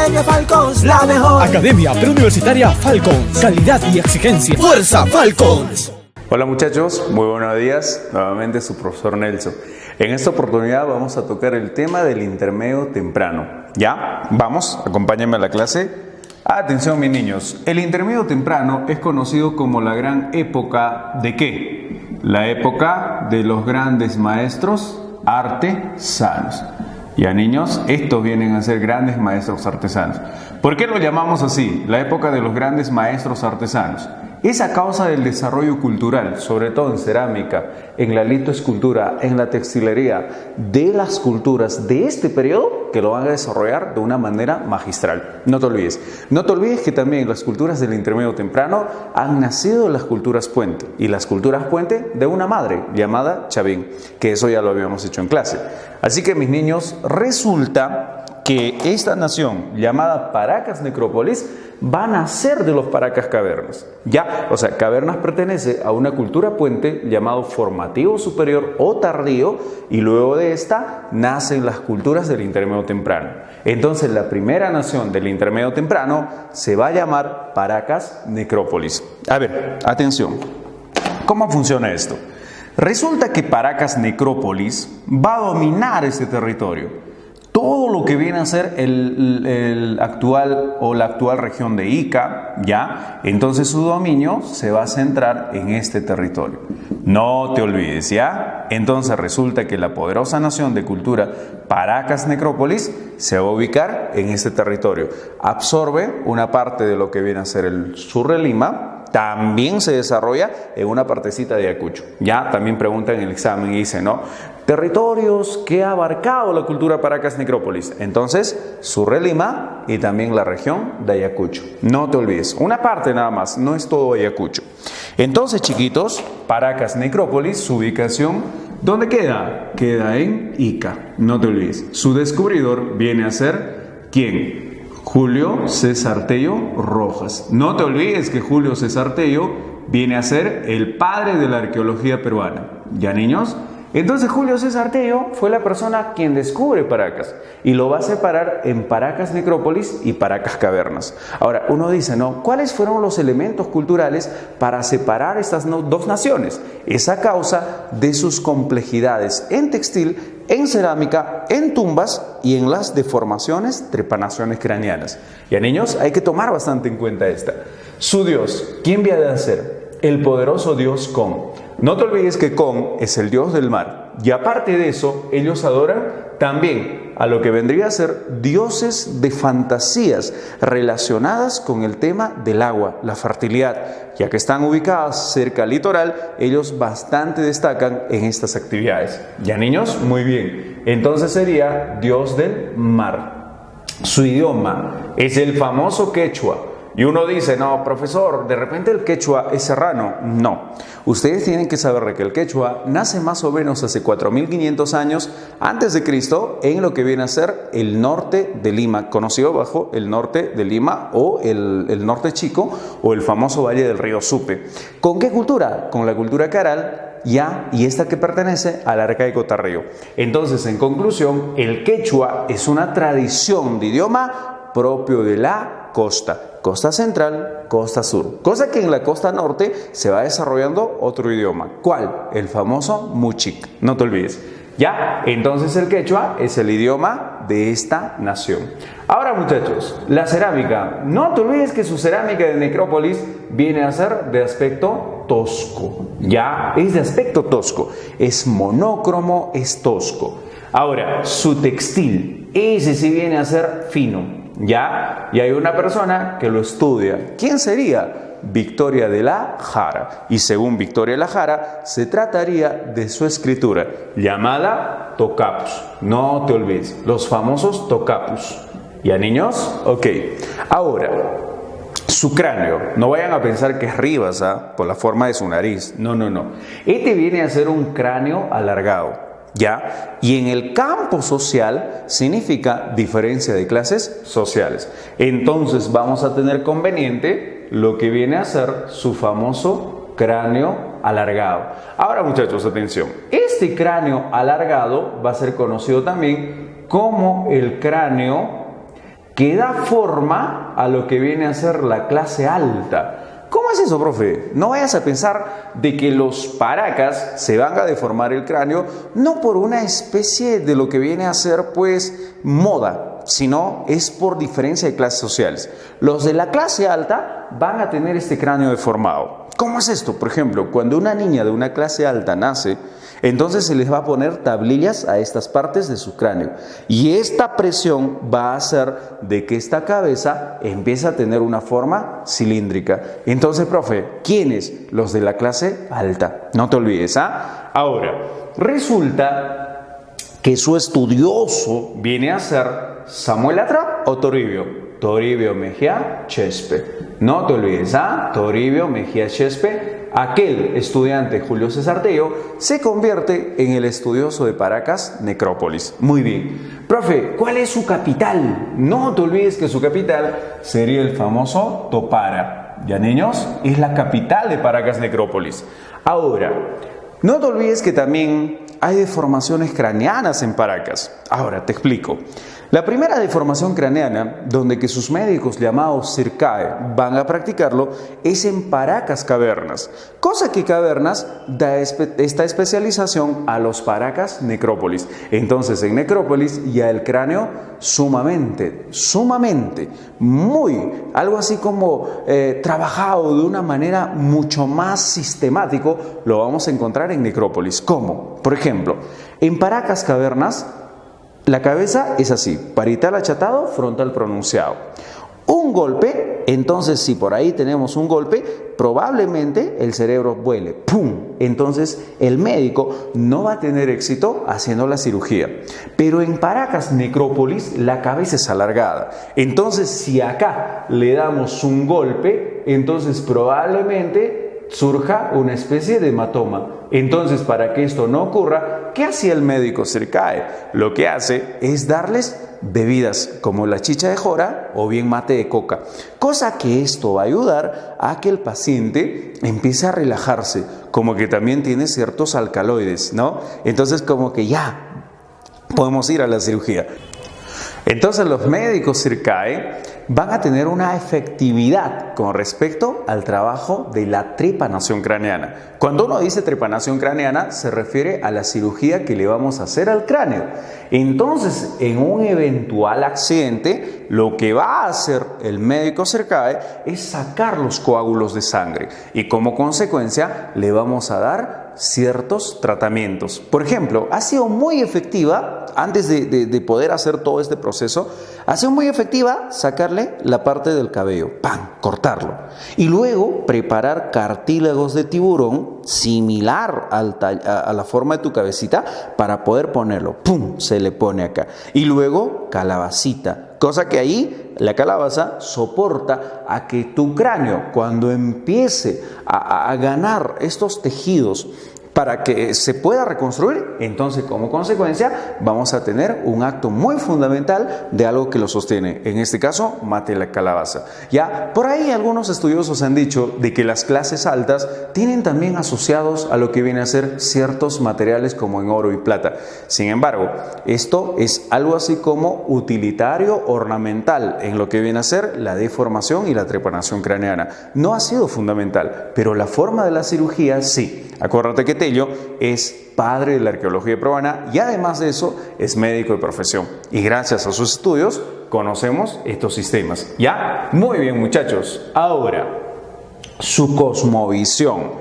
Academia Falcons, la mejor. Academia Preuniversitaria Falcons. Calidad y exigencia. ¡Fuerza Falcons! Hola muchachos, muy buenos días. Nuevamente su profesor Nelson. En esta oportunidad vamos a tocar el tema del intermedio temprano. ¿Ya? Vamos, acompáñenme a la clase. Atención mis niños, el intermedio temprano es conocido como la gran época ¿de qué? La época de los grandes maestros artesanos. Ya niños, estos vienen a ser grandes maestros artesanos. ¿Por qué lo llamamos así? La época de los grandes maestros artesanos. Es a causa del desarrollo cultural, sobre todo en cerámica, en la litoescultura, en la textilería, de las culturas de este periodo que lo van a desarrollar de una manera magistral. No te olvides que también las culturas del intermedio temprano han nacido de las culturas puente, y las culturas puente de una madre llamada Chavín, que eso ya lo habíamos hecho en clase. Así que mis niños, resulta que esta nación llamada Paracas Necrópolis va a nacer de los Paracas Cavernas. Ya, o sea, Cavernas pertenece a una cultura puente llamado formativo superior o tardío, y luego de esta nacen las culturas del intermedio temprano. Entonces la primera nación del intermedio temprano se va a llamar Paracas Necrópolis. A ver, atención, ¿cómo funciona esto? Resulta que Paracas Necrópolis va a dominar este territorio. Todo lo que viene a ser el actual o la actual región de Ica, ¿ya? Entonces su dominio se va a centrar en este territorio. No te olvides, ¿ya? Entonces resulta que la poderosa nación de cultura Paracas Necrópolis se va a ubicar en este territorio. Absorbe una parte de lo que viene a ser el sur de Lima. También se desarrolla en una partecita de Ayacucho. Ya también preguntan en el examen y dicen, ¿no? Territorios que ha abarcado la cultura Paracas Necrópolis. Entonces, Sur de Lima y también la región de Ayacucho. No te olvides, una parte nada más, no es todo Ayacucho. Entonces, chiquitos, Paracas Necrópolis, su ubicación, ¿dónde queda? Queda en Ica. No te olvides. Su descubridor viene a ser, ¿quién? Julio César Tello Rojas. No te olvides que Julio César Tello viene a ser el padre de la arqueología peruana. ¿Ya niños? Entonces Julio César Tello fue la persona quien descubre Paracas y lo va a separar en Paracas Necrópolis y Paracas Cavernas. Ahora uno dice, ¿no? ¿Cuáles fueron los elementos culturales para separar estas dos naciones? Es a causa de sus complejidades en textil, en cerámica, en tumbas y en las deformaciones, trepanaciones craneanas. Y a niños hay que tomar bastante en cuenta esta. Su Dios, ¿quién viene a ser? El poderoso Dios Con. No te olvides que Con es el dios del mar. Y aparte de eso, ellos adoran también a lo que vendría a ser dioses de fantasías relacionadas con el tema del agua, la fertilidad. Ya que están ubicadas cerca al litoral, ellos bastante destacan en estas actividades. ¿Ya niños? Muy bien. Entonces sería dios del mar. Su idioma es el famoso quechua. Y uno dice, no, profesor, de repente el quechua es serrano. No. Ustedes tienen que saber que el quechua nace más o menos hace 4.500 años antes de Cristo en lo que viene a ser el norte de Lima, conocido bajo el norte de Lima o el norte chico o el famoso valle del río Supe. ¿Con qué cultura? Con la cultura caral. Ya, y esta que pertenece al arcaico tardío. Entonces, en conclusión, el quechua es una tradición de idioma propio de la costa central, costa sur, cosa que en la costa norte se va desarrollando otro idioma. ¿Cuál? El famoso Muchic, no te olvides. Ya, entonces el quechua es el idioma de esta nación. Ahora muchachos, la cerámica, no te olvides que su cerámica de Necrópolis viene a ser de aspecto tosco. Ya, es de aspecto tosco, es monócromo, es tosco. Ahora, su textil, ese sí viene a ser fino. ¿Ya? Y hay una persona que lo estudia. ¿Quién sería? Victoria de la Jara. Y según Victoria de la Jara, se trataría de su escritura llamada Tocapus. No te olvides, los famosos Tocapus. ¿Ya niños? Ok. Ahora, su cráneo. No vayan a pensar que es Rivas, por la forma de su nariz. No. Este viene a ser un cráneo alargado. ¿Ya? Y en el campo social significa diferencia de clases sociales. Entonces vamos a tener conveniente lo que viene a ser su famoso cráneo alargado. Ahora muchachos, atención. Este cráneo alargado va a ser conocido también como el cráneo que da forma a lo que viene a ser la clase alta. ¿Cómo es eso, profe? No vayas a pensar de que los paracas se van a deformar el cráneo, no por una especie de lo que viene a ser, pues, moda, sino es por diferencia de clases sociales. Los de la clase alta van a tener este cráneo deformado. ¿Cómo es esto? Por ejemplo, cuando una niña de una clase alta nace, entonces se les va a poner tablillas a estas partes de su cráneo. Y esta presión va a hacer de que esta cabeza empiece a tener una forma cilíndrica. Entonces, profe, ¿quiénes? Los de la clase alta. No te olvides, ¿ah? Ahora, resulta que su estudioso viene a ser Samuel Atrap o Toribio. Toribio Mejía Chespe. No te olvides, ¿ah? Toribio Mejía Chespe. Aquel estudiante Julio César Tello se convierte en el estudioso de Paracas, Necrópolis. Muy bien. Profe, ¿cuál es su capital? No te olvides que su capital sería el famoso Topara. ¿Ya, niños? Es la capital de Paracas, Necrópolis. Ahora, no te olvides que también hay deformaciones craneanas en Paracas. Ahora, te explico. La primera deformación craneana, donde que sus médicos llamados CIRCAE van a practicarlo, es en Paracas Cavernas, cosa que Cavernas da esta especialización a los Paracas Necrópolis. Entonces, en Necrópolis ya el cráneo sumamente, algo así como trabajado de una manera mucho más sistemático, lo vamos a encontrar en Necrópolis. ¿Cómo? Por ejemplo, en Paracas Cavernas, la cabeza es así, parietal achatado, frontal pronunciado. Un golpe, entonces si por ahí tenemos un golpe, probablemente el cerebro vuele, ¡pum! Entonces el médico no va a tener éxito haciendo la cirugía. Pero en Paracas Necrópolis la cabeza es alargada. Entonces si acá le damos un golpe, entonces probablemente surja una especie de hematoma. Entonces, para que esto no ocurra, ¿qué hacía el médico CIRCAE? Lo que hace es darles bebidas como la chicha de jora o bien mate de coca, cosa que esto va a ayudar a que el paciente empiece a relajarse, como que también tiene ciertos alcaloides, ¿no? Entonces, como que ya podemos ir a la cirugía. Entonces los médicos CIRCAE van a tener una efectividad con respecto al trabajo de la trepanación craneana. Cuando uno dice trepanación craneana, se refiere a la cirugía que le vamos a hacer al cráneo. Entonces, en un eventual accidente, lo que va a hacer el médico CIRCAE es sacar los coágulos de sangre y como consecuencia le vamos a dar ciertos tratamientos. Por ejemplo, ha sido muy efectiva, antes de poder hacer todo este proceso, ha sido muy efectiva sacarle la parte del cabello, ¡pam!, cortarlo. Y luego preparar cartílagos de tiburón similar a la forma de tu cabecita para poder ponerlo, ¡pum!, se le pone acá. Y luego calabacita, cosa que ahí la calabaza soporta a que tu cráneo, cuando empiece a ganar estos tejidos para que se pueda reconstruir, entonces como consecuencia vamos a tener un acto muy fundamental de algo que lo sostiene, en este caso mate la calabaza. Ya por ahí algunos estudiosos han dicho de que las clases altas tienen también asociados a lo que viene a ser ciertos materiales como en oro y plata. Sin embargo, esto es algo así como utilitario ornamental en lo que viene a ser la deformación y la trepanación craneana. No ha sido fundamental, pero la forma de la cirugía sí. Acuérdate que Tello es padre de la arqueología peruana y además de eso es médico de profesión. Y gracias a sus estudios conocemos estos sistemas. ¿Ya? Muy bien, muchachos. Ahora, su cosmovisión.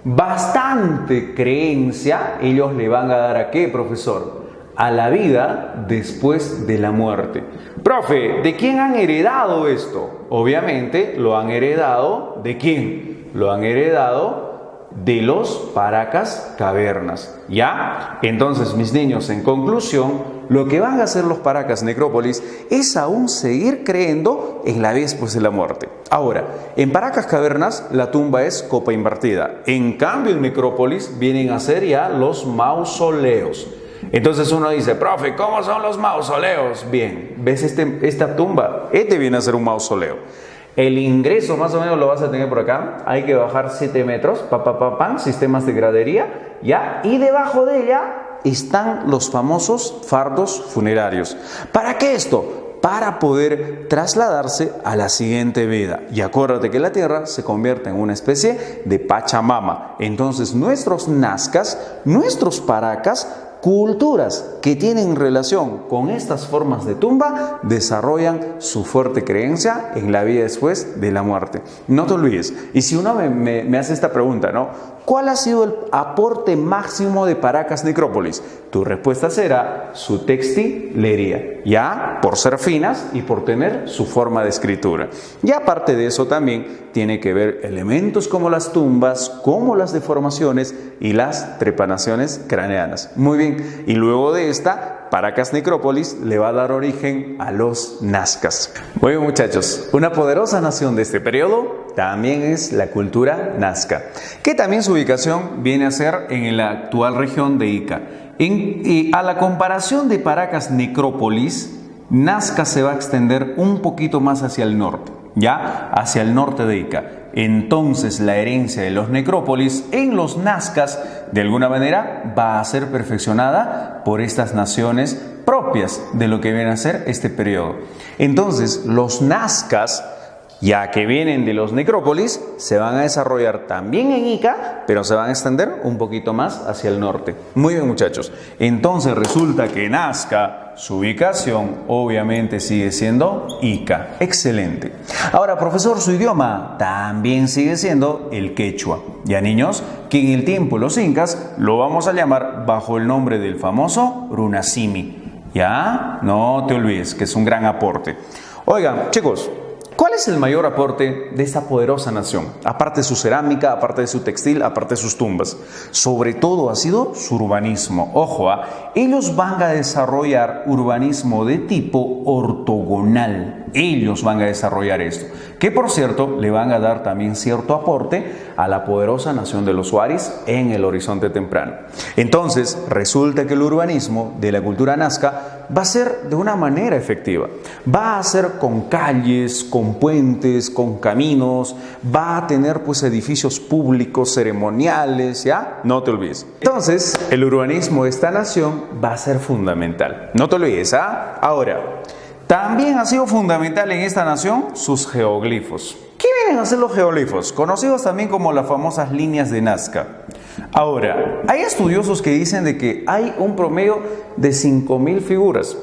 Bastante creencia ellos le van a dar ¿a qué, profesor? A la vida después de la muerte. Profe, ¿de quién han heredado esto? Obviamente lo han heredado ¿de quién? Lo han heredado de los Paracas Cavernas. ¿Ya? Entonces, mis niños, en conclusión, lo que van a hacer los Paracas Necrópolis es aún seguir creyendo en la vida después de la muerte. Ahora, en Paracas Cavernas la tumba es copa invertida. En cambio, en Necrópolis vienen a ser ya los mausoleos. Entonces uno dice, profe, ¿cómo son los mausoleos? Bien, ¿ves esta tumba? Este viene a ser un mausoleo. El ingreso más o menos lo vas a tener por acá. Hay que bajar 7 metros, sistemas de gradería, ¿ya? Y debajo de ella están los famosos fardos funerarios. ¿Para qué esto? para poder trasladarse a la siguiente vida. Y acuérdate que la Tierra se convierte en una especie de Pachamama. Entonces nuestros Nazcas, nuestros Paracas, culturas que tienen relación con estas formas de tumba desarrollan su fuerte creencia en la vida después de la muerte. No te olvides. Y si uno me hace esta pregunta, ¿no? ¿Cuál ha sido el aporte máximo de Paracas Necrópolis? Tu respuesta será su textilería, ya por ser finas y por tener su forma de escritura. Y aparte de eso también tiene que ver elementos como las tumbas, como las deformaciones y las trepanaciones craneanas. Muy bien. Y luego de esta, Paracas Necrópolis le va a dar origen a los Nazcas. Muy bien, muchachos, una poderosa nación de este periodo también es la cultura Nazca, que también su ubicación viene a ser en la actual región de Ica. Y a la comparación de Paracas Necrópolis, Nazca se va a extender un poquito más hacia el norte, ya hacia el norte de Ica. Entonces la herencia de los necrópolis en los Nazcas de alguna manera va a ser perfeccionada por estas naciones propias de lo que viene a ser este periodo. Entonces los Nazcas, ya que vienen de los necrópolis, se van a desarrollar también en Ica, pero se van a extender un poquito más hacia el norte. Muy bien, muchachos. Entonces resulta que Nazca, su ubicación obviamente sigue siendo Ica. Excelente. Ahora, profesor, su idioma también sigue siendo el quechua. Ya, niños, que en el tiempo de los incas lo vamos a llamar bajo el nombre del famoso Runasimi. Ya, no te olvides que es un gran aporte. Oigan, chicos, ¿cuál es el mayor aporte de esta poderosa nación? Aparte de su cerámica, aparte de su textil, aparte de sus tumbas. Sobre todo ha sido su urbanismo. Ojo, ellos van a desarrollar urbanismo de tipo ortogonal. Ellos van a desarrollar esto. Que por cierto, le van a dar también cierto aporte a la poderosa nación de los Huaris en el horizonte temprano. Entonces, resulta que el urbanismo de la cultura nazca va a ser de una manera efectiva. Va a ser con calles, con puentes, con caminos, va a tener pues edificios públicos, ceremoniales, ¿ya? No te olvides. Entonces, el urbanismo de esta nación va a ser fundamental. No te olvides, ¿ah? Ahora, también ha sido fundamental en esta nación sus geoglifos. ¿Qué vienen a ser los geoglifos? Conocidos también como las famosas líneas de Nazca. Ahora, hay estudiosos que dicen de que hay un promedio de 5.000 figuras.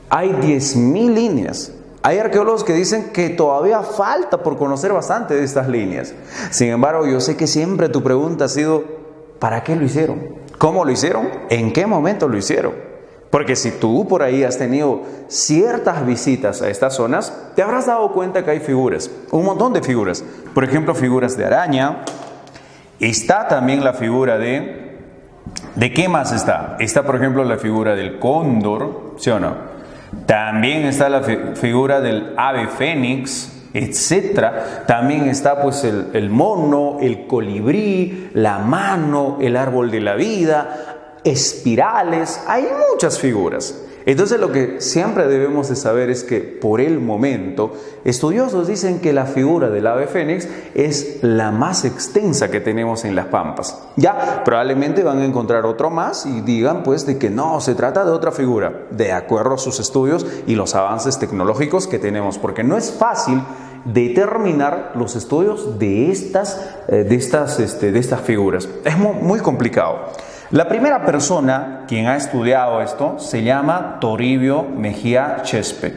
Hay 10.000 líneas. Hay arqueólogos que dicen que todavía falta por conocer bastante de estas líneas. Sin embargo, yo sé que siempre tu pregunta ha sido, ¿para qué lo hicieron? ¿Cómo lo hicieron? ¿En qué momento lo hicieron? Porque si tú por ahí has tenido ciertas visitas a estas zonas, te habrás dado cuenta que hay figuras, un montón de figuras. Por ejemplo, figuras de araña. Está también la figura ¿de qué más está? Está, por ejemplo, la figura del cóndor, ¿sí o no? También está la figura del ave fénix, etcétera. También está pues el mono, el colibrí, la mano, el árbol de la vida, espirales, hay muchas figuras. Entonces lo que siempre debemos de saber es que por el momento estudiosos dicen que la figura del ave fénix es la más extensa que tenemos en las pampas. Ya probablemente van a encontrar otro más y digan pues de que no, se trata de otra figura, de acuerdo a sus estudios y los avances tecnológicos que tenemos, porque no es fácil determinar los estudios de estas figuras. Es muy complicado. La primera persona quien ha estudiado esto se llama Toribio Mejía Chespe.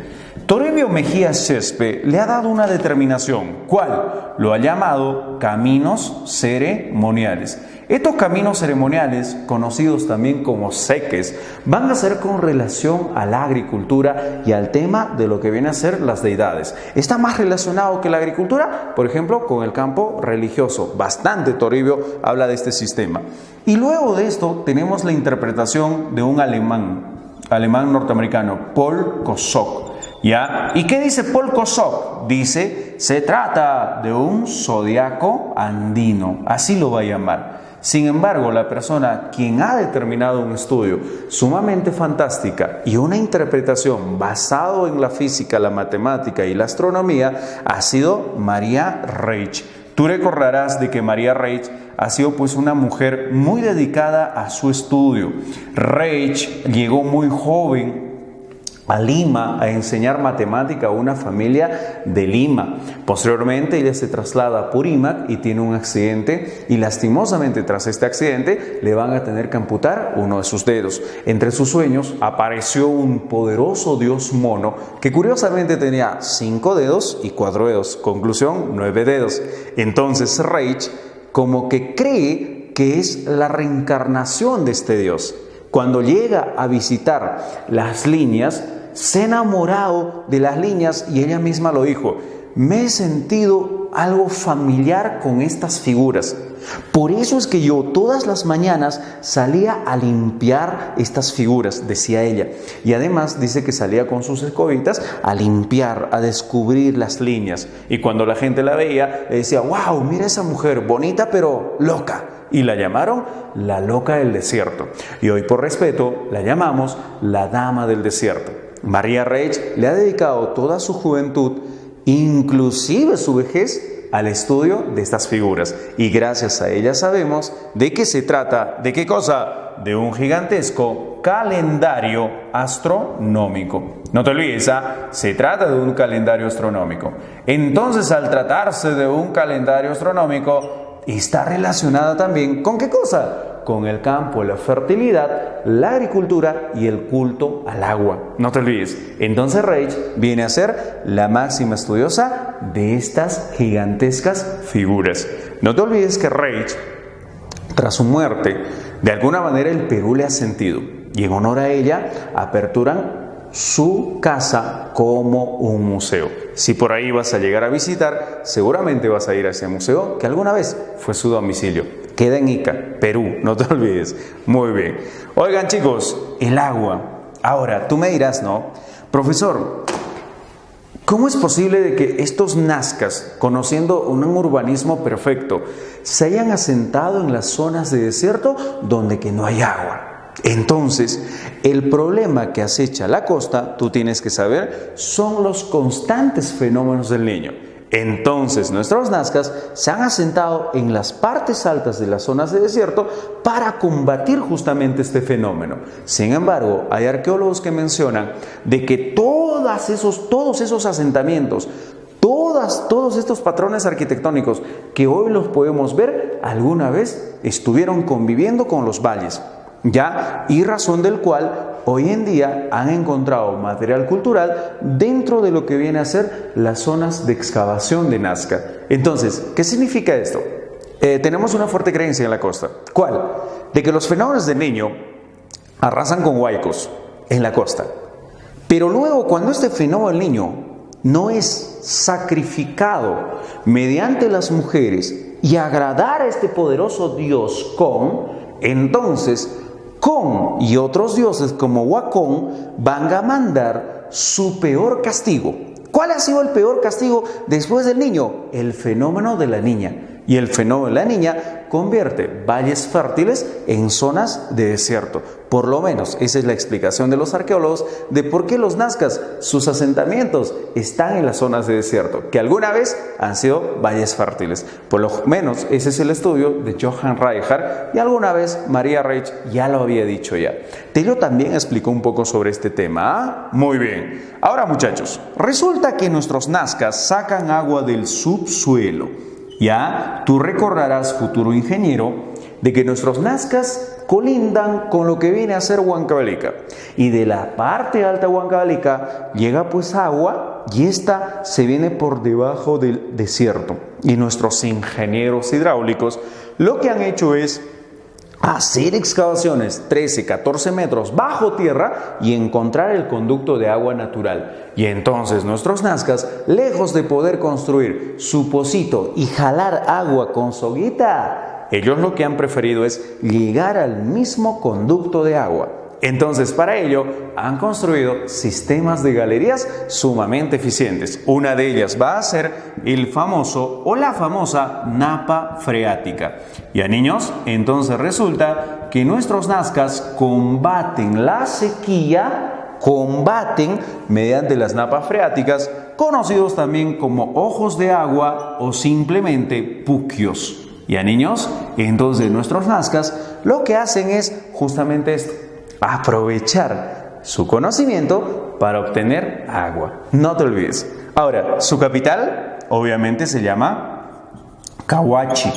Toribio Mejía Chespe le ha dado una determinación. ¿Cuál? Lo ha llamado caminos ceremoniales. Estos caminos ceremoniales, conocidos también como seques, van a ser con relación a la agricultura y al tema de lo que viene a ser las deidades. Está más relacionado que la agricultura, por ejemplo, con el campo religioso. Bastante Toribio habla de este sistema. Y luego de esto tenemos la interpretación de un alemán norteamericano, Paul Kosok. ¿Ya? ¿Y qué dice Paul Kosok? Dice, se trata de un zodiaco andino, así lo va a llamar. Sin embargo, la persona quien ha determinado un estudio sumamente fantástica y una interpretación basado en la física, la matemática y la astronomía ha sido María Reich. Tú recordarás de que María Reich ha sido pues una mujer muy dedicada a su estudio. Reich llegó muy joven a Lima a enseñar matemática a una familia de Lima. Posteriormente ella se traslada a Purímac y tiene un accidente y lastimosamente tras este accidente le van a tener que amputar uno de sus dedos. Entre sus sueños apareció un poderoso dios mono que curiosamente tenía 5 dedos y 4 dedos. Conclusión, 9 dedos. Entonces Reich como que cree que es la reencarnación de este dios. Cuando llega a visitar las líneas, se ha enamorado de las líneas y ella misma lo dijo: me he sentido algo familiar con estas figuras. Por eso es que yo todas las mañanas salía a limpiar estas figuras, decía ella. Y además dice que salía con sus escobitas a limpiar, a descubrir las líneas. Y cuando la gente la veía, le decía: wow, mira esa mujer, bonita pero loca. Y la llamaron la loca del desierto. Y hoy por respeto la llamamos la dama del desierto. María Reich le ha dedicado toda su juventud, inclusive su vejez, al estudio de estas figuras. Y gracias a ella sabemos de qué se trata, de qué cosa, de un gigantesco calendario astronómico. No te olvides, se trata de un calendario astronómico. Entonces, al tratarse de un calendario astronómico, está relacionada también ¿con qué cosa? Con el campo, la fertilidad, la agricultura y el culto al agua. No te olvides. Entonces Reich viene a ser la máxima estudiosa de estas gigantescas figuras. No te olvides que Reich, tras su muerte, de alguna manera el Perú le ha sentido. Y en honor a ella, aperturan su casa como un museo. Si por ahí vas a llegar a visitar, seguramente vas a ir a ese museo que alguna vez fue su domicilio. Queda en Ica, Perú, no te olvides. Muy bien. Oigan chicos, el agua. Ahora, tú me dirás, ¿no? Profesor, ¿cómo es posible de que estos nazcas, conociendo un urbanismo perfecto, se hayan asentado en las zonas de desierto donde que no hay agua? Entonces, el problema que acecha la costa, tú tienes que saber, son los constantes fenómenos del Niño. Entonces, nuestros nazcas se han asentado en las partes altas de las zonas de desierto para combatir justamente este fenómeno. Sin embargo, hay arqueólogos que mencionan de que todos esos asentamientos, todos estos patrones arquitectónicos que hoy los podemos ver, alguna vez estuvieron conviviendo con los valles. ¿Ya? Y razón del cual hoy en día han encontrado material cultural dentro de lo que viene a ser las zonas de excavación de Nazca. Entonces, ¿qué significa esto? Tenemos una fuerte creencia en la costa. ¿Cuál? De que los fenómenos del Niño arrasan con huaicos en la costa. Pero luego, cuando este fenómeno del Niño no es sacrificado mediante las mujeres y agradar a este poderoso Dios entonces Con y otros dioses como Wacom van a mandar su peor castigo. ¿Cuál ha sido el peor castigo después del niño? El fenómeno de la niña. Y el fenómeno de la niña convierte valles fértiles en zonas de desierto. Por lo menos esa es la explicación de los arqueólogos de por qué los nazcas, sus asentamientos, están en las zonas de desierto, que alguna vez han sido valles fértiles. Por lo menos ese es el estudio de Johann Reinhardt y alguna vez María Reich ya lo había dicho ya. Tello también explicó un poco sobre este tema. Muy bien. Ahora muchachos, resulta que nuestros nazcas sacan agua del subsuelo. Ya, tú recordarás, futuro ingeniero, de que nuestros nazcas colindan con lo que viene a ser Huancavelica. Y de la parte alta de Huancavelica llega pues agua y esta se viene por debajo del desierto. Y nuestros ingenieros hidráulicos lo que han hecho es hacer excavaciones 13, 14 metros bajo tierra y encontrar el conducto de agua natural. Y entonces nuestros nazcas, lejos de poder construir su pocito y jalar agua con soguita, ellos lo que han preferido es llegar al mismo conducto de agua. Entonces, para ello, han construido sistemas de galerías sumamente eficientes. Una de ellas va a ser el famoso o la famosa napa freática. Ya, niños, entonces resulta que nuestros nazcas combaten la sequía, mediante las napas freáticas, conocidos también como ojos de agua o simplemente puquios. Ya, niños, entonces nuestros nazcas lo que hacen es justamente esto: aprovechar su conocimiento para obtener agua. No te olvides. Ahora, su capital obviamente se llama Cahuachi,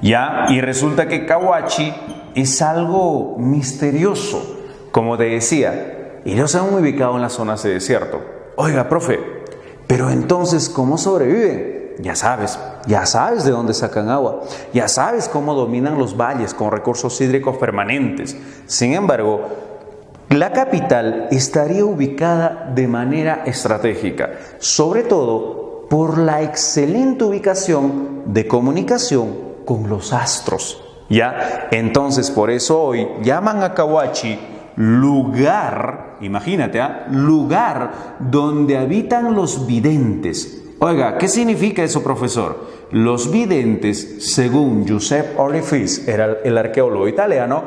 ¿ya? Y resulta que Cahuachi es algo misterioso. Como te decía, ellos se han ubicado en las zonas de desierto. Oiga, profe, pero entonces, ¿cómo sobreviven? Ya sabes de dónde sacan agua, ya sabes cómo dominan los valles con recursos hídricos permanentes. Sin embargo, la capital estaría ubicada de manera estratégica, sobre todo por la excelente ubicación de comunicación con los astros, ¿ya? Entonces, por eso hoy llaman a Cahuachi lugar, imagínate, lugar donde habitan los videntes. Oiga, ¿qué significa eso, profesor? Los videntes, según Giuseppe Orefice, era el arqueólogo italiano,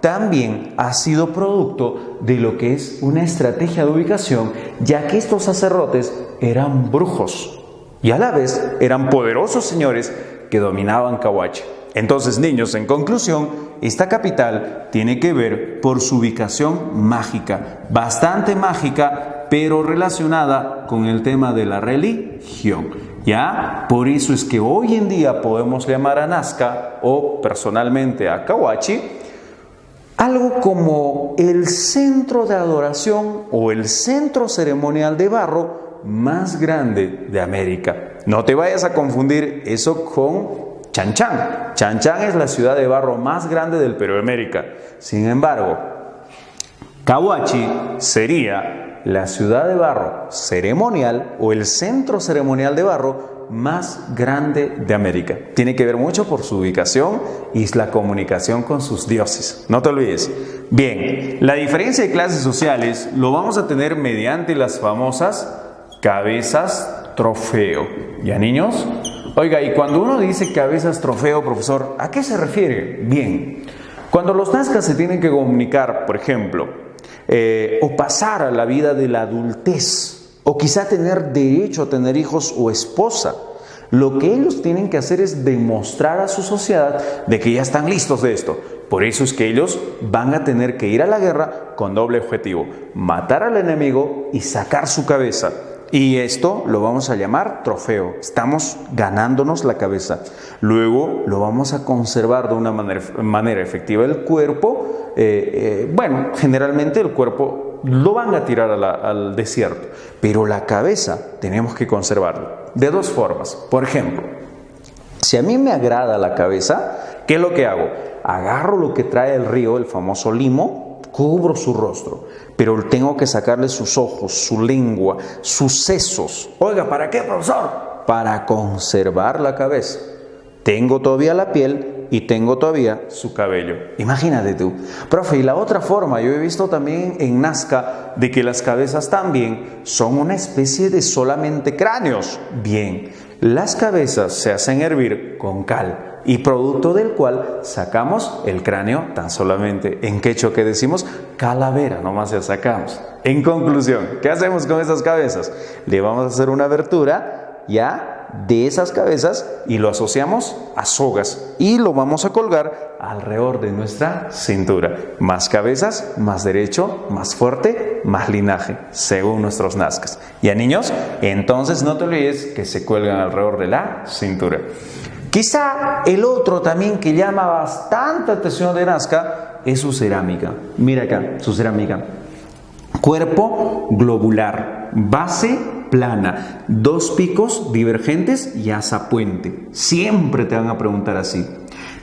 también ha sido producto de lo que es una estrategia de ubicación, ya que estos sacerdotes eran brujos y a la vez eran poderosos señores que dominaban Cahuachi. Entonces, niños, en conclusión, esta capital tiene que ver por su ubicación mágica, bastante mágica, pero relacionada con el tema de la religión, ¿ya? Por eso es que hoy en día podemos llamar a Nazca, o personalmente a Cahuachi, algo como el centro de adoración o el centro ceremonial de barro más grande de América. No te vayas a confundir eso con Chan Chan. Chan Chan es la ciudad de barro más grande del Perú de América. Sin embargo, Cahuachi sería la ciudad de barro ceremonial o el centro ceremonial de barro más grande de América. Tiene que ver mucho por su ubicación y la comunicación con sus dioses. No te olvides. Bien, la diferencia de clases sociales lo vamos a tener mediante las famosas cabezas trofeo. ¿Ya, niños? Oiga, y cuando uno dice cabezas trofeo, profesor, ¿a qué se refiere? Bien, cuando los nazcas se tienen que comunicar, por ejemplo, o pasar a la vida de la adultez, o quizá tener derecho a tener hijos o esposa, lo que ellos tienen que hacer es demostrar a su sociedad de que ya están listos de esto. Por eso es que ellos van a tener que ir a la guerra con doble objetivo: matar al enemigo y sacar su cabeza. Y esto lo vamos a llamar trofeo. Estamos ganándonos la cabeza. Luego lo vamos a conservar de una manera efectiva. El cuerpo, generalmente el cuerpo lo van a tirar al desierto, pero la cabeza tenemos que conservarla de dos formas. Por ejemplo, si a mí me agrada la cabeza, ¿qué es lo que hago? Agarro lo que trae el río, el famoso limo, cubro su rostro, pero tengo que sacarle sus ojos, su lengua, sus sesos. Oiga, ¿para qué, profesor? Para conservar la cabeza. Tengo todavía la piel y tengo todavía su cabello. Imagínate tú. Profe, y la otra forma, yo he visto también en Nazca de que las cabezas también son una especie de solamente cráneos. Bien, las cabezas se hacen hervir con cal, y producto del cual sacamos el cráneo tan solamente. En quechua que decimos calavera, nomás ya sacamos. En conclusión, ¿qué hacemos con esas cabezas? Le vamos a hacer una abertura ya de esas cabezas y lo asociamos a sogas y lo vamos a colgar alrededor de nuestra cintura. Más cabezas, más derecho, más fuerte, más linaje, según nuestros nazcas. ¿Ya, niños? Entonces no te olvides que se cuelgan alrededor de la cintura. Quizá el otro también que llama bastante atención de Nazca es su cerámica. Mira acá, su cerámica. Cuerpo globular, base plana, dos picos divergentes y asa puente. Siempre te van a preguntar así.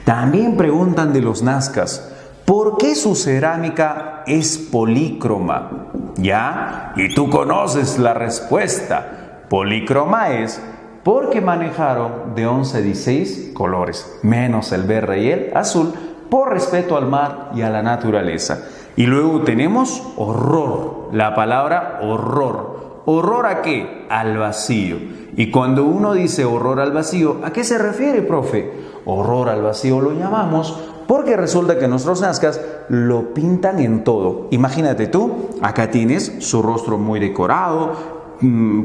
También preguntan de los nazcas, ¿por qué su cerámica es polícroma? ¿Ya? Y tú conoces la respuesta. Polícroma es porque manejaron de 11 a 16 colores, menos el verde y el azul, por respeto al mar y a la naturaleza. Y luego tenemos horror, la palabra horror. ¿Horror a qué? Al vacío. Y cuando uno dice horror al vacío, ¿a qué se refiere, profe? Horror al vacío lo llamamos porque resulta que nuestros nazcas lo pintan en todo. Imagínate tú, acá tienes su rostro muy decorado,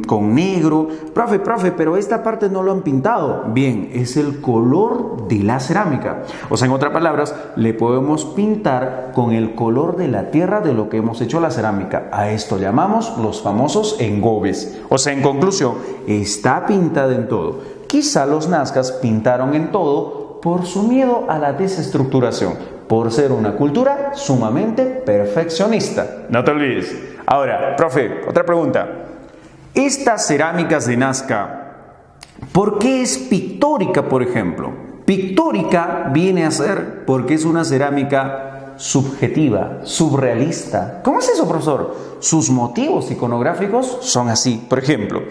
con negro. Profe, pero esta parte no lo han pintado. Bien, es el color de la cerámica. O sea, en otras palabras, le podemos pintar con el color de la tierra de lo que hemos hecho la cerámica. A esto llamamos los famosos engobes. O sea, en conclusión, está pintada en todo. Quizá los nazcas pintaron en todo por su miedo a la desestructuración, por ser una cultura sumamente perfeccionista. No te olvides. Ahora, profe, otra pregunta. Estas cerámicas de Nazca, ¿por qué es pictórica, por ejemplo? Pictórica viene a ser porque es una cerámica subjetiva, surrealista. ¿Cómo es eso, profesor? Sus motivos iconográficos son así. Por ejemplo,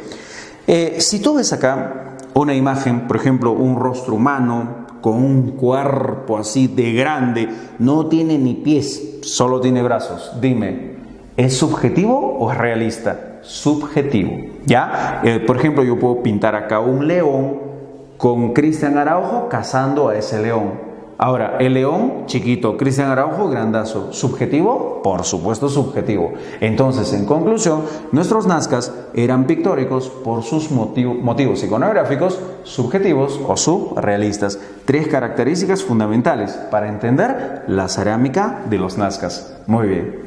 si tú ves acá una imagen, por ejemplo, un rostro humano con un cuerpo así de grande, no tiene ni pies, solo tiene brazos. Dime, ¿es subjetivo o es realista? Subjetivo, ¿ya? Por ejemplo, yo puedo pintar acá un león con Cristian Araujo cazando a ese león. Ahora, el león chiquito, Cristian Araujo grandazo. ¿Subjetivo? Por supuesto subjetivo. Entonces, en conclusión, nuestros nazcas eran pictóricos por sus motivos iconográficos, subjetivos o surrealistas. 3 características fundamentales para entender la cerámica de los nazcas. Muy bien.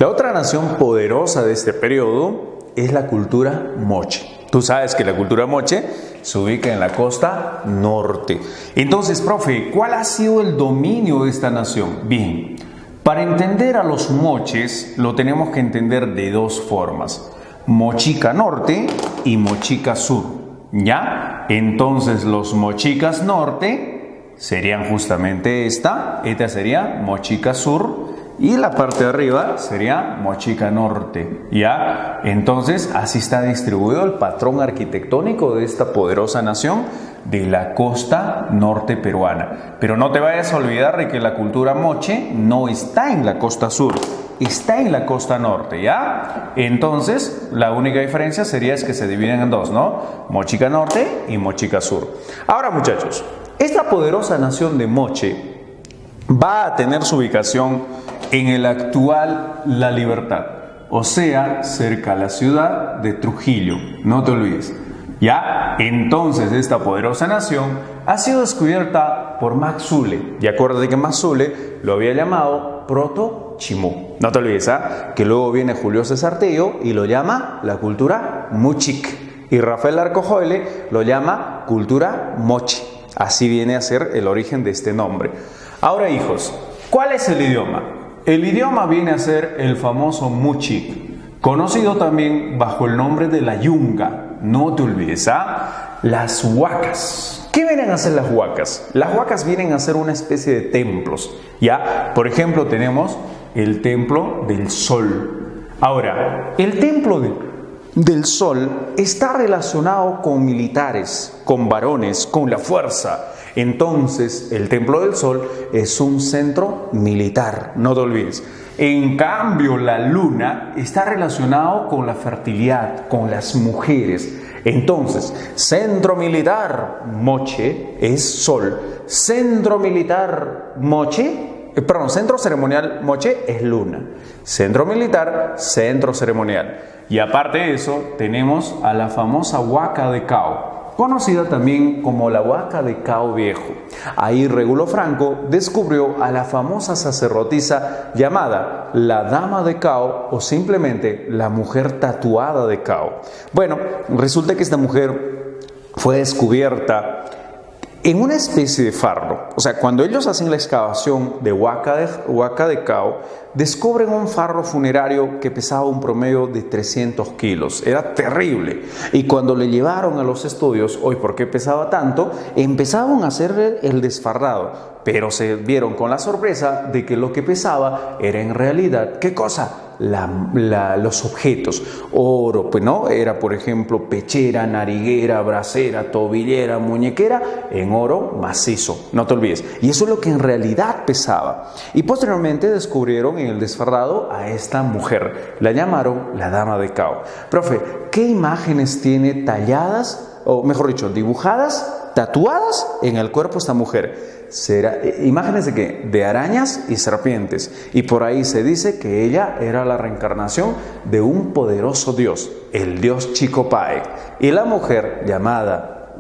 La otra nación poderosa de este periodo es la cultura moche. Tú sabes que la cultura moche se ubica en la costa norte. Entonces, profe, ¿cuál ha sido el dominio de esta nación? Bien, para entender a los moches lo tenemos que entender de 2 formas. Mochica norte y mochica sur, ¿ya? Entonces, los mochicas norte serían justamente esta sería mochica sur. Y la parte de arriba sería mochica norte, ¿ya? Entonces, así está distribuido el patrón arquitectónico de esta poderosa nación de la costa norte peruana. Pero no te vayas a olvidar de que la cultura moche no está en la costa sur, está en la costa norte, ¿ya? Entonces, la única diferencia sería es que se dividen en 2, ¿no? Mochica norte y mochica sur. Ahora, muchachos, esta poderosa nación de moche va a tener su ubicación en el actual La Libertad, o sea, cerca a la ciudad de Trujillo, no te olvides, ¿ya? Entonces, esta poderosa nación ha sido descubierta por Max Zule, y acuérdate que Max Zule lo había llamado Proto-Chimú, no te olvides, que luego viene Julio César Tello y lo llama la cultura Muchic, y Rafael Arcojoyle lo llama cultura Moche. Así viene a ser el origen de este nombre. Ahora, hijos, ¿cuál es el idioma? El idioma viene a ser el famoso Muchic, conocido también bajo el nombre de la yunga. No te olvides, las huacas. ¿Qué vienen a ser las huacas? Las huacas vienen a ser una especie de templos, ¿ya? Por ejemplo, tenemos el templo del sol. Ahora, el templo del sol está relacionado con militares, con varones, con la fuerza. Entonces, el Templo del Sol es un centro militar, no te olvides. En cambio, la luna está relacionado con la fertilidad, con las mujeres. Entonces, centro militar moche es sol. Centro militar centro ceremonial moche es luna. Centro militar, centro ceremonial. Y aparte de eso, tenemos a la famosa Huaca de Cao, conocida también como la Huaca de Cao Viejo. Ahí Regulo Franco descubrió a la famosa sacerdotisa llamada la Dama de Cao o simplemente la mujer tatuada de Cao. Bueno, resulta que esta mujer fue descubierta en una especie de farro. O sea, cuando ellos hacen la excavación de Huaca de Cao, descubren un farro funerario que pesaba un promedio de 300 kilos. Era terrible. Y cuando le llevaron a los estudios, hoy, ¿por qué pesaba tanto? Empezaron a hacer el desfarrado, pero se vieron con la sorpresa de que lo que pesaba era en realidad, ¿qué cosa? Los objetos, oro, pues no, era por ejemplo pechera, nariguera, bracera, tobillera, muñequera, en oro macizo, no te olvides. Y eso es lo que en realidad pesaba. Y posteriormente descubrieron en el desfarrado a esta mujer, la llamaron la Dama de Cao. Profe, ¿qué imágenes tiene talladas o mejor dicho, dibujadas, tatuadas en el cuerpo de esta mujer. Imagínense que de arañas y serpientes. Y por ahí se dice que ella era la reencarnación de un poderoso dios, el dios Chicopae. Y la mujer llamada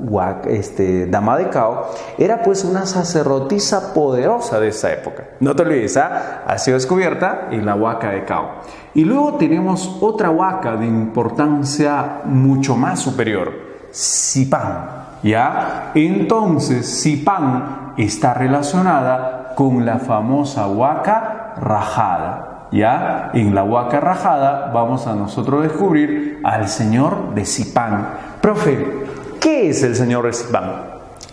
Dama de Cao era pues una sacerdotisa poderosa de esa época. No te olvides, ha sido descubierta en la Huaca de Cao. Y luego tenemos otra huaca de importancia mucho más superior, Sipán. ¿Ya? Entonces Sipán está relacionada con la famosa Huaca Rajada. ¿Ya? En la Huaca Rajada vamos a nosotros descubrir al señor de Sipán. Profe, ¿qué es el señor de Sipán?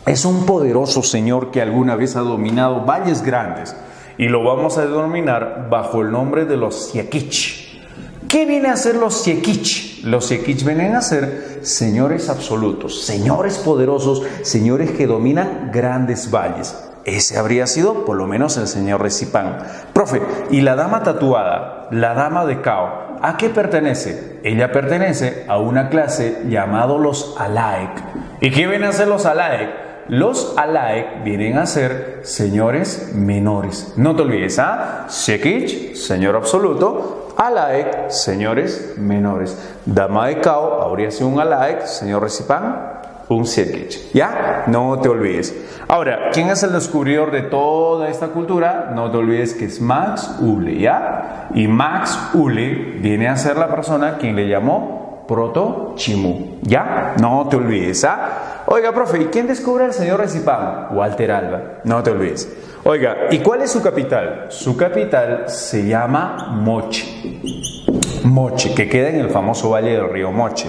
Es un poderoso señor que alguna vez ha dominado valles grandes y lo vamos a denominar bajo el nombre de los Siekich. ¿Qué vienen a ser los Siekich? Los Siekich vienen a ser señores absolutos, señores poderosos, señores que dominan grandes valles. Ese habría sido por lo menos el señor de Sipán. Profe, ¿y la dama tatuada, la dama de Cao, a qué pertenece? Ella pertenece a una clase llamado los Alaek. ¿Y qué vienen a ser los Alaek? Los Alaek vienen a ser señores menores. No te olvides, Siekich, señor absoluto. Alaek, señores menores. Dama de Cao habría sido un Alaek, señor de Sipán, un Siekich. ¿Ya? No te olvides. Ahora, ¿quién es el descubridor de toda esta cultura? No te olvides que es Max Uhle, ¿ya? Y Max Uhle viene a ser la persona quien le llamó Proto-Chimú. ¿Ya? No te olvides, Oiga, profe, ¿y quién descubre al señor de Sipán? Walter Alba. No te olvides. Oiga, ¿y cuál es su capital? Su capital se llama Moche. Moche, que queda en el famoso valle del río Moche.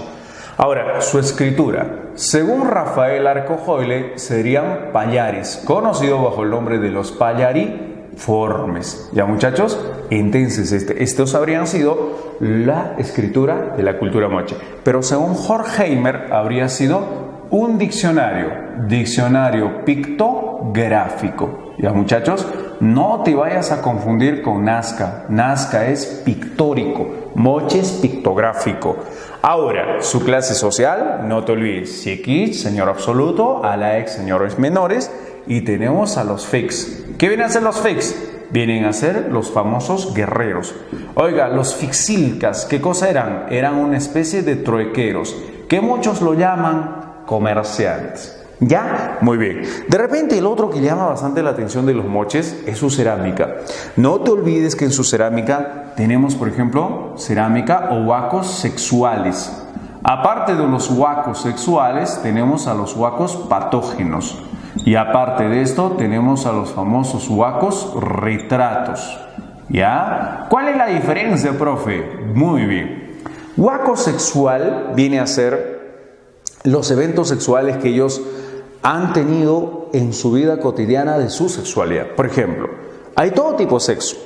Ahora, su escritura, según Rafael Arcojoyle, serían payares, conocidos bajo el nombre de los payariformes. ¿Ya, muchachos? Entonces, estos habrían sido la escritura de la cultura moche. Pero según Horkheimer, habría sido un diccionario pictográfico. ¿Ya, muchachos? No te vayas a confundir con Nazca. Nazca es pictórico, Moche es pictográfico. Ahora, su clase social, no te olvides, Siekich, señor absoluto, Alaek, señores menores, y tenemos a los Fix. ¿Qué vienen a ser los Fix? Vienen a ser los famosos guerreros. Oiga, los Fixilcas, ¿qué cosa eran? Eran una especie de truequeros, que muchos lo llaman comerciantes. ¿Ya? Muy bien. De repente el otro que llama bastante la atención de los moches es su cerámica. No te olvides que en su cerámica tenemos, por ejemplo, cerámica o huacos sexuales. Aparte de los huacos sexuales, tenemos a los huacos patógenos. Y aparte de esto, tenemos a los famosos huacos retratos. ¿Ya? ¿Cuál es la diferencia, profe? Muy bien. Huaco sexual viene a ser los eventos sexuales que ellos han tenido en su vida cotidiana de su sexualidad. Por ejemplo, hay todo tipo de sexo.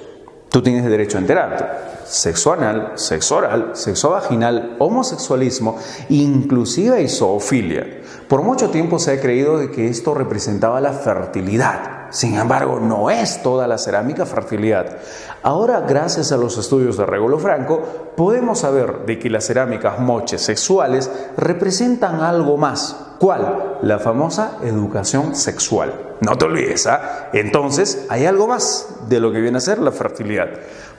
Tú tienes derecho a enterarte. Sexo anal, sexo oral, sexo vaginal, homosexualismo, inclusive zoofilia. Por mucho tiempo se ha creído de que esto representaba la fertilidad. Sin embargo, no es toda la cerámica fertilidad. Ahora, gracias a los estudios de Regulo Franco, podemos saber de que las cerámicas moches sexuales representan algo más. ¿Cuál? La famosa educación sexual. No te olvides, Entonces, hay algo más de lo que viene a ser la fertilidad.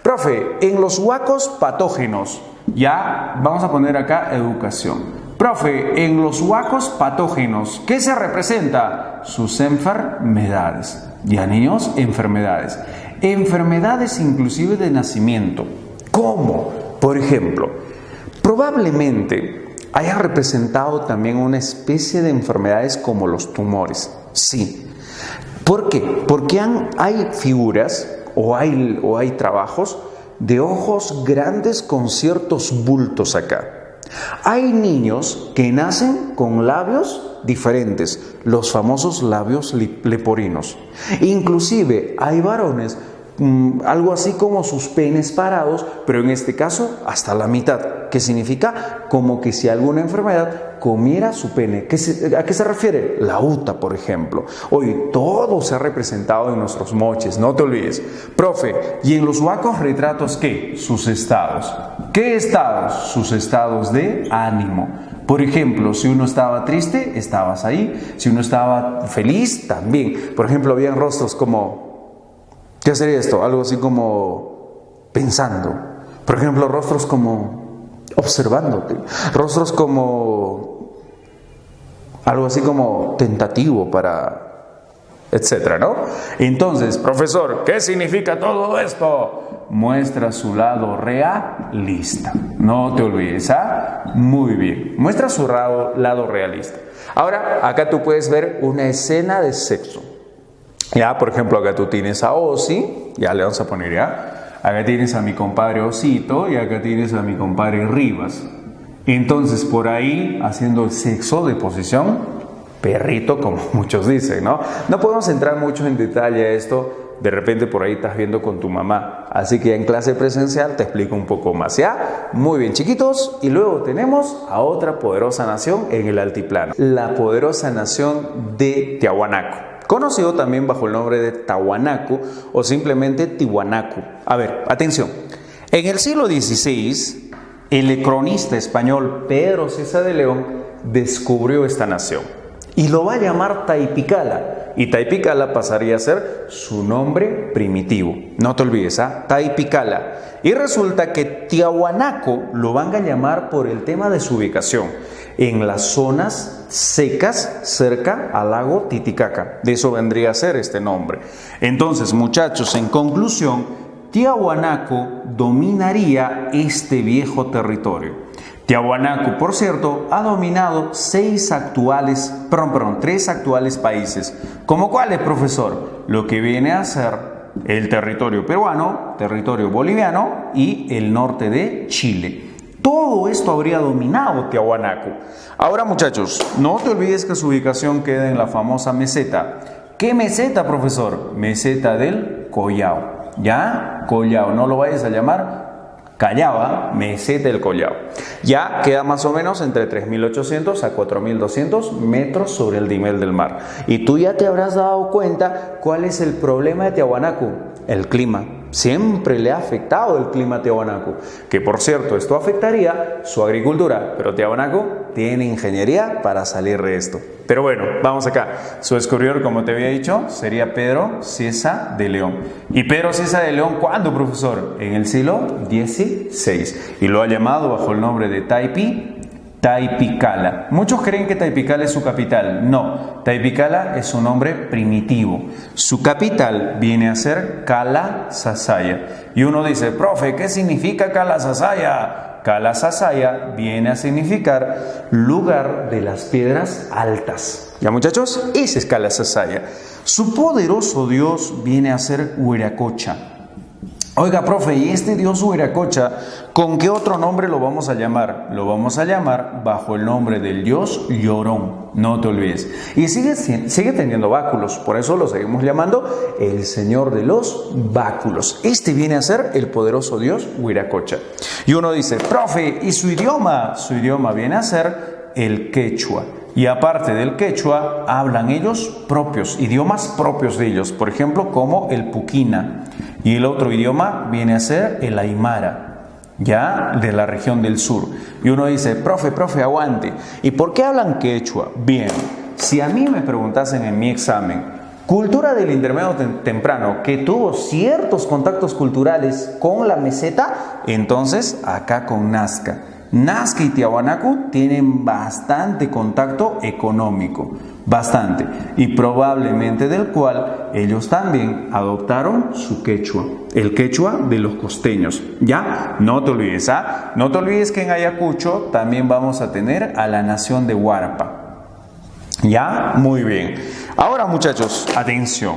Profe, en los huacos patógenos, ya vamos a poner acá educación. Profe, en los huacos patógenos, ¿qué se representa? Sus enfermedades. Ya, niños, enfermedades. Enfermedades inclusive de nacimiento. ¿Cómo? Por ejemplo, probablemente hayan representado también una especie de enfermedades como los tumores. Sí. ¿Por qué? Porque hay figuras o hay trabajos de ojos grandes con ciertos bultos acá. Hay niños que nacen con labios diferentes, los famosos labios leporinos. Inclusive hay varones, algo así como sus penes parados, pero en este caso hasta la mitad, que significa como que si alguna enfermedad comiera su pene. ¿A qué se refiere? La uta, por ejemplo. Hoy todo se ha representado en nuestros moches, no te olvides. Profe, ¿y en los huacos retratos qué? Sus estados. ¿Qué estados? Sus estados de ánimo. Por ejemplo, si uno estaba triste, estabas ahí. Si uno estaba feliz, también. Por ejemplo, habían rostros como, ¿qué sería esto? Algo así como pensando. Por ejemplo, rostros como observándote. Rostros como algo así como tentativo para, etcétera, ¿no? Entonces, profesor, ¿qué significa todo esto? Muestra su lado realista. No te olvides, ¿ah? Muy bien. Muestra su lado realista. Ahora, acá tú puedes ver una escena de sexo. Ya, por ejemplo, acá tú tienes a Ozzy, ya le vamos a poner ya. Acá tienes a mi compadre Osito y acá tienes a mi compadre Rivas. Entonces, por ahí, haciendo el sexo de posición perrito, como muchos dicen, ¿no? No podemos entrar mucho en detalle a esto. De repente por ahí estás viendo con tu mamá. Así que en clase presencial te explico un poco más, ¿ya? Muy bien, chiquitos. Y luego tenemos a otra poderosa nación en el altiplano. La poderosa nación de Tiahuanaco, conocido también bajo el nombre de Tahuanaco o simplemente Tiwanaku. A ver, atención. En el siglo XVI, el cronista español Pedro Cieza de León descubrió esta nación y lo va a llamar Taipicala. Y Taipicala pasaría a ser su nombre primitivo. No te olvides, ¿ah? Taipicala. Y resulta que Tiahuanaco lo van a llamar por el tema de su ubicación en las zonas secas cerca al lago Titicaca. De eso vendría a ser este nombre. Entonces, muchachos, en conclusión, Tiahuanaco dominaría este viejo territorio. Tiahuanaco, por cierto, ha dominado tres actuales países. ¿Como cuáles, profesor? Lo que viene a ser el territorio peruano, territorio boliviano y el norte de Chile. Todo esto habría dominado Tiahuanaco. Ahora, muchachos, no te olvides que su ubicación queda en la famosa meseta. ¿Qué meseta, profesor? Meseta del Collao. ¿Ya? Collao, no lo vayas a llamar Callao, meseta del Collao. Ya queda más o menos entre 3.800 a 4.200 metros sobre el nivel del mar. Y tú ya te habrás dado cuenta cuál es el problema de Tiahuanaco. El clima. Siempre le ha afectado el clima a Tiahuanaco. Que por cierto, esto afectaría su agricultura. Pero Tiahuanaco tiene ingeniería para salir de esto. Pero bueno, vamos acá. Su descubridor, como te había dicho, sería Pedro Cieza de León. ¿Y Pedro Cieza de León cuándo, profesor? En el siglo XVI. Y lo ha llamado bajo el nombre de Taipicala. Muchos creen que Taipicala es su capital. No, Taipicala es un nombre primitivo. Su capital viene a ser Calasasaya. Y uno dice, profe, ¿qué significa Calasasaya? Calasasaya viene a significar lugar de las piedras altas. ¿Ya, muchachos? Ese es Calasasaya. Su poderoso dios viene a ser Huiracocha. Oiga, profe, ¿y este dios Huiracocha, con qué otro nombre lo vamos a llamar? Lo vamos a llamar bajo el nombre del dios Llorón, no te olvides. Y sigue teniendo báculos, por eso lo seguimos llamando el señor de los báculos. Este viene a ser el poderoso dios Huiracocha. Y uno dice, profe, ¿y su idioma? Su idioma viene a ser el quechua. Y aparte del quechua, hablan ellos propios, idiomas propios de ellos, por ejemplo, como el puquina. Y el otro idioma viene a ser el aymara, ya de la región del sur. Y uno dice, profe, aguante. ¿Y por qué hablan quechua? Bien, si a mí me preguntasen en mi examen, cultura del intermedio temprano, que tuvo ciertos contactos culturales con la meseta, entonces acá con Nazca. Nazca y Tiahuanaco tienen bastante contacto económico, bastante, y probablemente del cual ellos también adoptaron su quechua, el quechua de los costeños. ¿Ya? No te olvides, ¿ah? No te olvides que en Ayacucho también vamos a tener a la nación de Huarpa. ¿Ya? Muy bien. Ahora, muchachos, atención.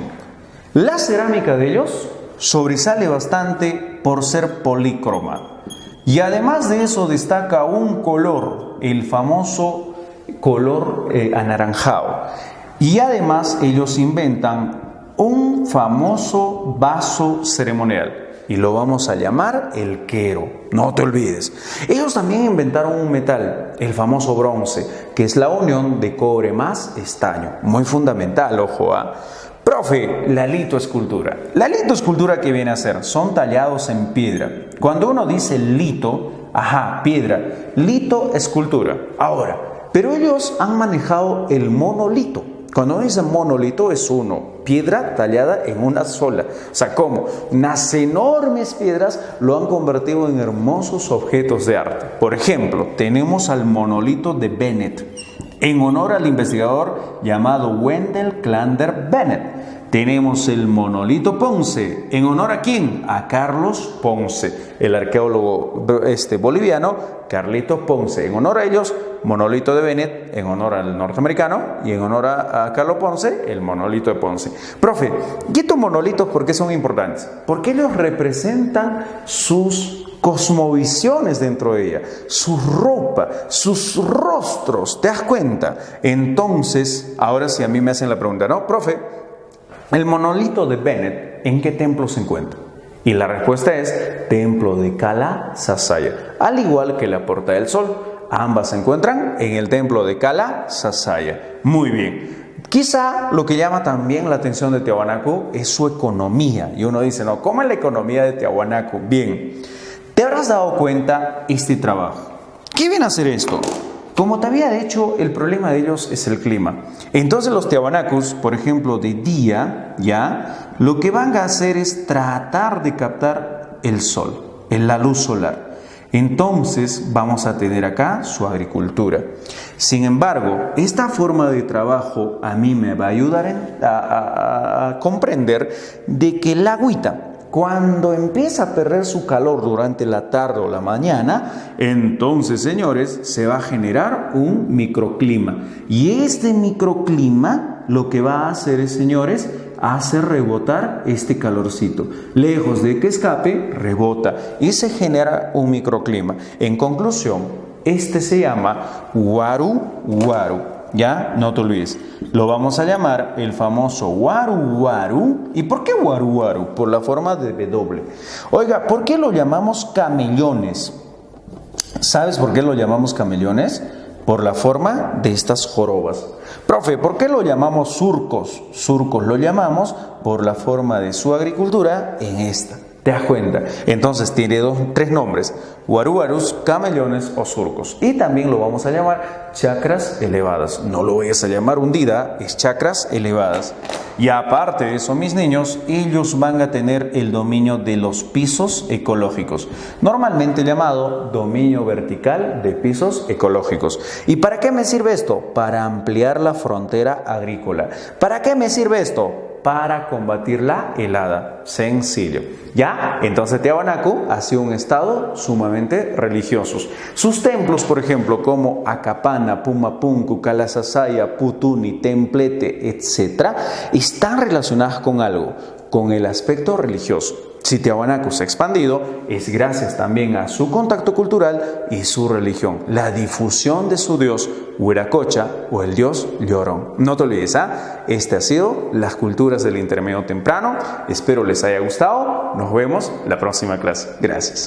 La cerámica de ellos sobresale bastante por ser polícroma. Y además de eso destaca un color, el famoso color anaranjado. Y además ellos inventan un famoso vaso ceremonial y lo vamos a llamar el quero, no te olvides. Ellos también inventaron un metal, el famoso bronce, que es la unión de cobre más estaño, muy fundamental, ojo, ¿ah? Profe, la litoescultura. La litoescultura, ¿qué viene a ser? Son tallados en piedra. Cuando uno dice lito, Ajá, piedra. Lito, escultura. Ahora, pero ellos han manejado el monolito. Cuando dicen monolito es piedra tallada en una sola. O sea, ¿cómo? Unas enormes piedras lo han convertido en hermosos objetos de arte. Por ejemplo, tenemos al monolito de Bennett, en honor al investigador llamado Wendell Clander Bennett. Tenemos el monolito Ponce, ¿en honor a quién? A Carlos Ponce, el arqueólogo boliviano Carlito Ponce. En honor a ellos, monolito de Bennett, en honor al norteamericano, y en honor a Carlos Ponce, el monolito de Ponce. Profe, ¿y estos monolitos por qué son importantes? Porque ellos representan sus cosmovisiones dentro de ella, su ropa, sus rostros, ¿te das cuenta? Entonces, ahora sí a mí me hacen la pregunta, ¿no? Profe, el monolito de Bennett, ¿en qué templo se encuentra? Y la respuesta es Templo de Kala Sasaya, al igual que la Puerta del Sol. Ambas se encuentran en el Templo de Kala Sasaya. Muy bien. Quizá lo que llama también la atención de Tiahuanaco es su economía. Y uno dice, no, ¿cómo es la economía de Tiahuanaco? Bien, te habrás dado cuenta este trabajo. ¿Qué viene a hacer esto? Como te había dicho, el problema de ellos es el clima. Entonces los tiahuanacos, por ejemplo, de día, ya, lo que van a hacer es tratar de captar el sol, la luz solar. Entonces vamos a tener acá su agricultura. Sin embargo, esta forma de trabajo a mí me va a ayudar a comprender de que el agüita, cuando empieza a perder su calor durante la tarde o la mañana, entonces, señores, se va a generar un microclima. Y este microclima lo que va a hacer es, señores, hacer rebotar este calorcito. Lejos de que escape, rebota y se genera un microclima. En conclusión, este se llama Waru Waru. Ya, no te olvides. Lo vamos a llamar el famoso Waru Waru. ¿Y por qué Waru Waru? Por la forma de W. Oiga, ¿por qué lo llamamos camellones? ¿Sabes por qué lo llamamos camellones? Por la forma de estas jorobas. Profe, ¿por qué lo llamamos surcos? Surcos lo llamamos por la forma de su agricultura en esta. ¿Te das cuenta? Entonces tiene tres nombres: guarúarus, camellones o surcos. Y también lo vamos a llamar chacras elevadas. No lo vayas a llamar hundida, es chacras elevadas. Y aparte de eso, mis niños, ellos van a tener el dominio de los pisos ecológicos, normalmente llamado dominio vertical de pisos ecológicos. ¿Y para qué me sirve esto? Para ampliar la frontera agrícola. ¿Para qué me sirve esto? Para combatir la helada. Sencillo. ¿Ya? Entonces Tiahuanaco ha sido un estado sumamente religioso. Sus templos, por ejemplo, como Acapana, Pumapunku, Kala Sasaya, Putuni, Templete, etc., están relacionadas con algo, con el aspecto religioso. Si Tiahuanaco se ha expandido, es gracias también a su contacto cultural y su religión, la difusión de su dios Huiracocha o el dios Llorón. No te olvides, este ha sido las culturas del intermedio temprano. Espero les haya gustado. Nos vemos la próxima clase. Gracias.